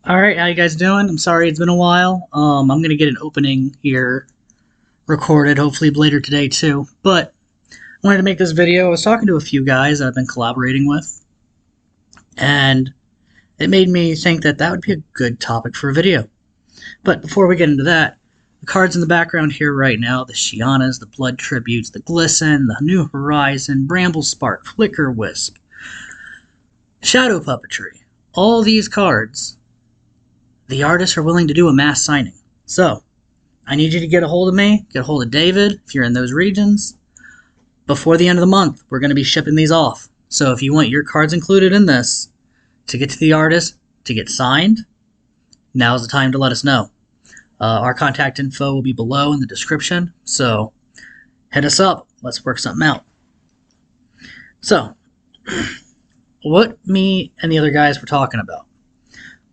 Alright, how you guys doing? I'm sorry it's been a while. I'm gonna get an opening here recorded, hopefully later today too. But I wanted to make this video. I was talking to a few guys that I've been collaborating with, and it made me think that that would be a good topic for a video. But before we get into that, the cards in the background here right now, the Shianas, the Blood Tributes, the Glisten, the New Horizon, Bramble Spark, Flicker Wisp, Shadow Puppetry. All these cards, the artists are willing to do a mass signing. So, I need you to get a hold of me, get a hold of David, if you're in those regions. Before the end of the month, we're going to be shipping these off. So if you want your cards included in this, to get to the artist, to get signed, now's the time to let us know. Our contact info will be below in the description, so hit us up. Let's work something out. So, what me and the other guys were talking about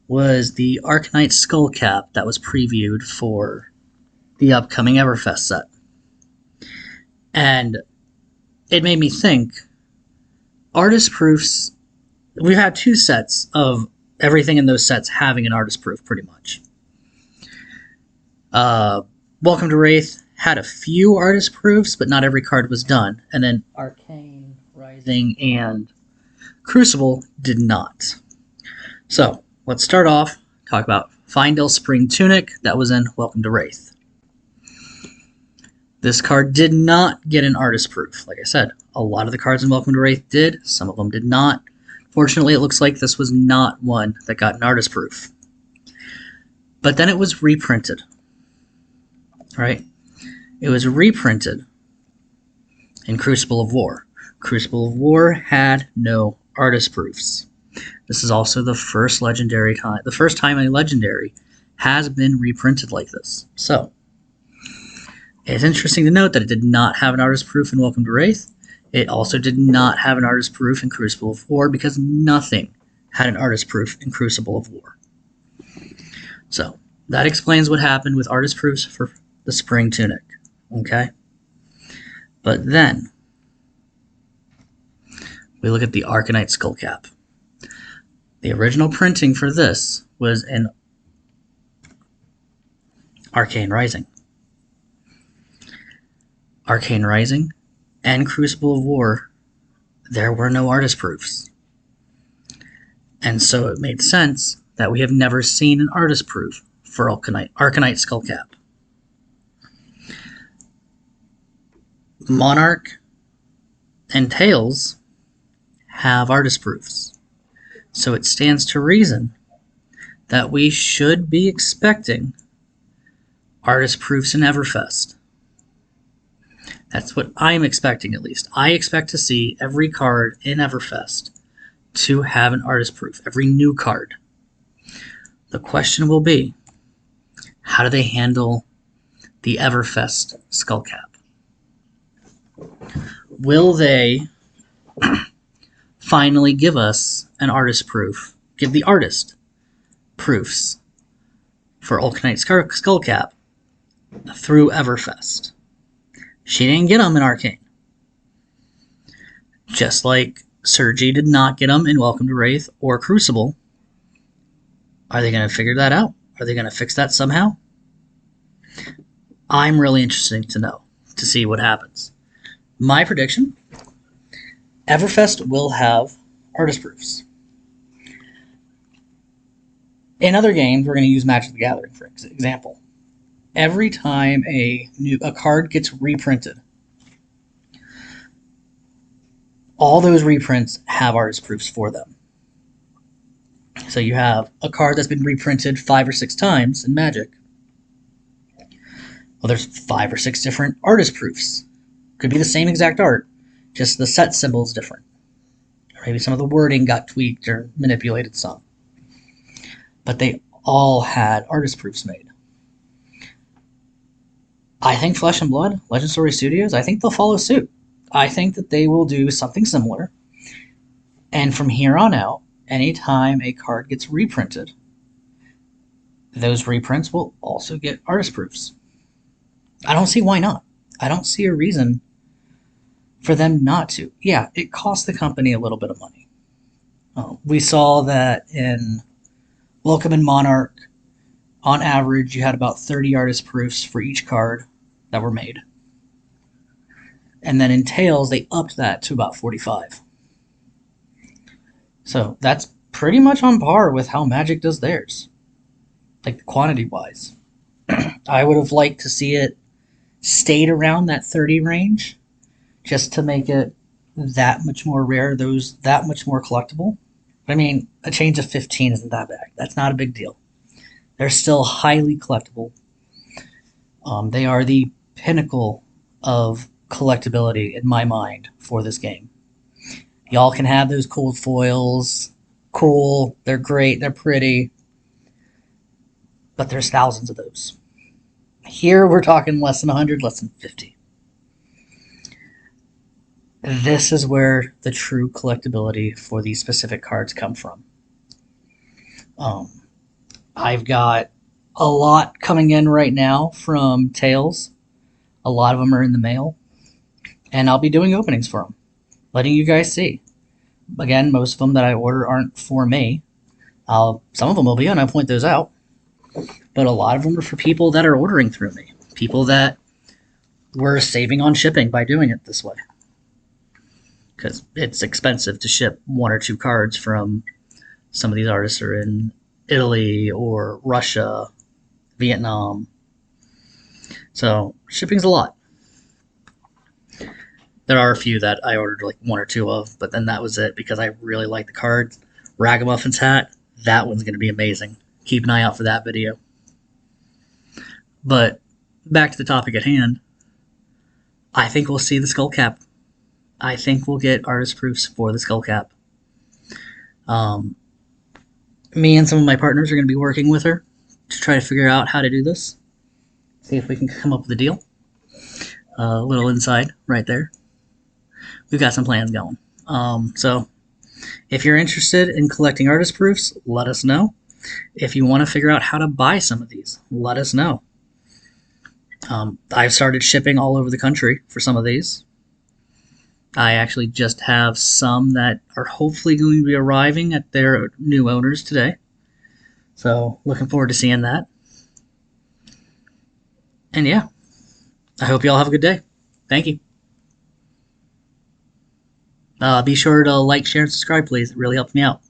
was the Arcanite Skullcap that was previewed for the upcoming Everfest set. And it made me think, artist proofs, we've had two sets of everything in those sets having an artist proof, pretty much. Welcome to Wraith had a few artist proofs, but not every card was done. And then Arcane, Rising, and Crucible did not. So, let's start off, talk about Findel Spring Tunic, that was in Welcome to Wraith. This card did not get an artist proof. Like I said, a lot of the cards in Welcome to Wraith did, some of them did not. Fortunately, it looks like this was not one that got an artist proof. But then it was reprinted. Right? It was reprinted in Crucible of War. Crucible of War had no artist proofs. This is also the first legendary time, the first time a legendary has been reprinted like this. So, it's interesting to note that it did not have an artist proof in Welcome to Wraith. It also did not have an artist proof in Crucible of War because nothing had an artist proof in Crucible of War. So, that explains what happened with artist proofs for the Spring Tunic. Okay? But then, we look at the Arcanite Skullcap. The original printing for this was in Arcane Rising. Arcane Rising and Crucible of War, there were no artist proofs. And so it made sense that we have never seen an artist proof for Arcanite Skullcap. Monarch and Tails have artist proofs. So it stands to reason that we should be expecting artist proofs in Everfest. That's what I'm expecting, at least. I expect to see every card in Everfest to have an artist proof, every new card. The question will be, how do they handle the Everfest Skullcap? Will they finally give us an artist proof, give the artist proofs for Arcanite Skullcap through Everfest? She didn't get them in Arcane. Just like Sergi did not get them in Welcome to Wraith or Crucible. Are they going to figure that out? Are they going to fix that somehow? I'm really interested to know, to see what happens. My prediction, Everfest will have artist proofs. In other games, we're going to use Magic the Gathering, for example. Every time a card gets reprinted, all those reprints have artist proofs for them. So you have a card that's been reprinted 5 or 6 times in Magic. Well, there's 5 or 6 different artist proofs. Could be the same exact art, just the set symbol is different. Or maybe some of the wording got tweaked or manipulated some. But they all had artist proofs made. I think Flesh and Blood, Legend Story Studios, I think they'll follow suit. I think that they will do something similar. And from here on out, anytime a card gets reprinted, those reprints will also get artist proofs. I don't see why not. I don't see a reason for them not to. Yeah, it costs the company a little bit of money. We saw that in Welcome in Monarch, on average, you had about 30 artist proofs for each card that were made. And then in Tails, they upped that to about 45. So that's pretty much on par with how Magic does theirs, like quantity-wise. I would have liked to see it stayed around that 30 range, just to make it that much more rare, those that much more collectible. But I mean, a change of 15 isn't that bad. That's not a big deal. They're still highly collectible. They are the pinnacle of collectability in my mind for this game. Y'all can have those cool foils. Cool, they're great, they're pretty. But there's thousands of those. Here we're talking less than 100, less than 50. This is where the true collectability for these specific cards come from. I've got a lot coming in right now from Tails. A lot of them are in the mail. And I'll be doing openings for them, letting you guys see. Again, most of them that I order aren't for me. Some of them will be, and I'll point those out. But a lot of them are for people that are ordering through me. People that were saving on shipping by doing it this way. Because it's expensive to ship 1 or 2 cards from some of these artists are in Italy or Russia, Vietnam. So shipping's a lot. There are a few that I ordered like 1 or 2 of, but then that was it because I really like the card. Ragamuffin's hat, that one's going to be amazing. Keep an eye out for that video. But back to the topic at hand, I think we'll see the Skullcap. I think we'll get artist proofs for the Skullcap. Me and some of my partners are going to be working with her to try to figure out how to do this. See if we can come up with a deal. A little inside right there. We've got some plans going. So if you're interested in collecting artist proofs, let us know. If you want to figure out how to buy some of these, let us know. I've started shipping all over the country for some of these. I actually just have some that are hopefully going to be arriving at their new owners today. So looking forward to seeing that. And yeah, I hope you all have a good day. Thank you. Be sure to like, share, and subscribe, please. It really helps me out.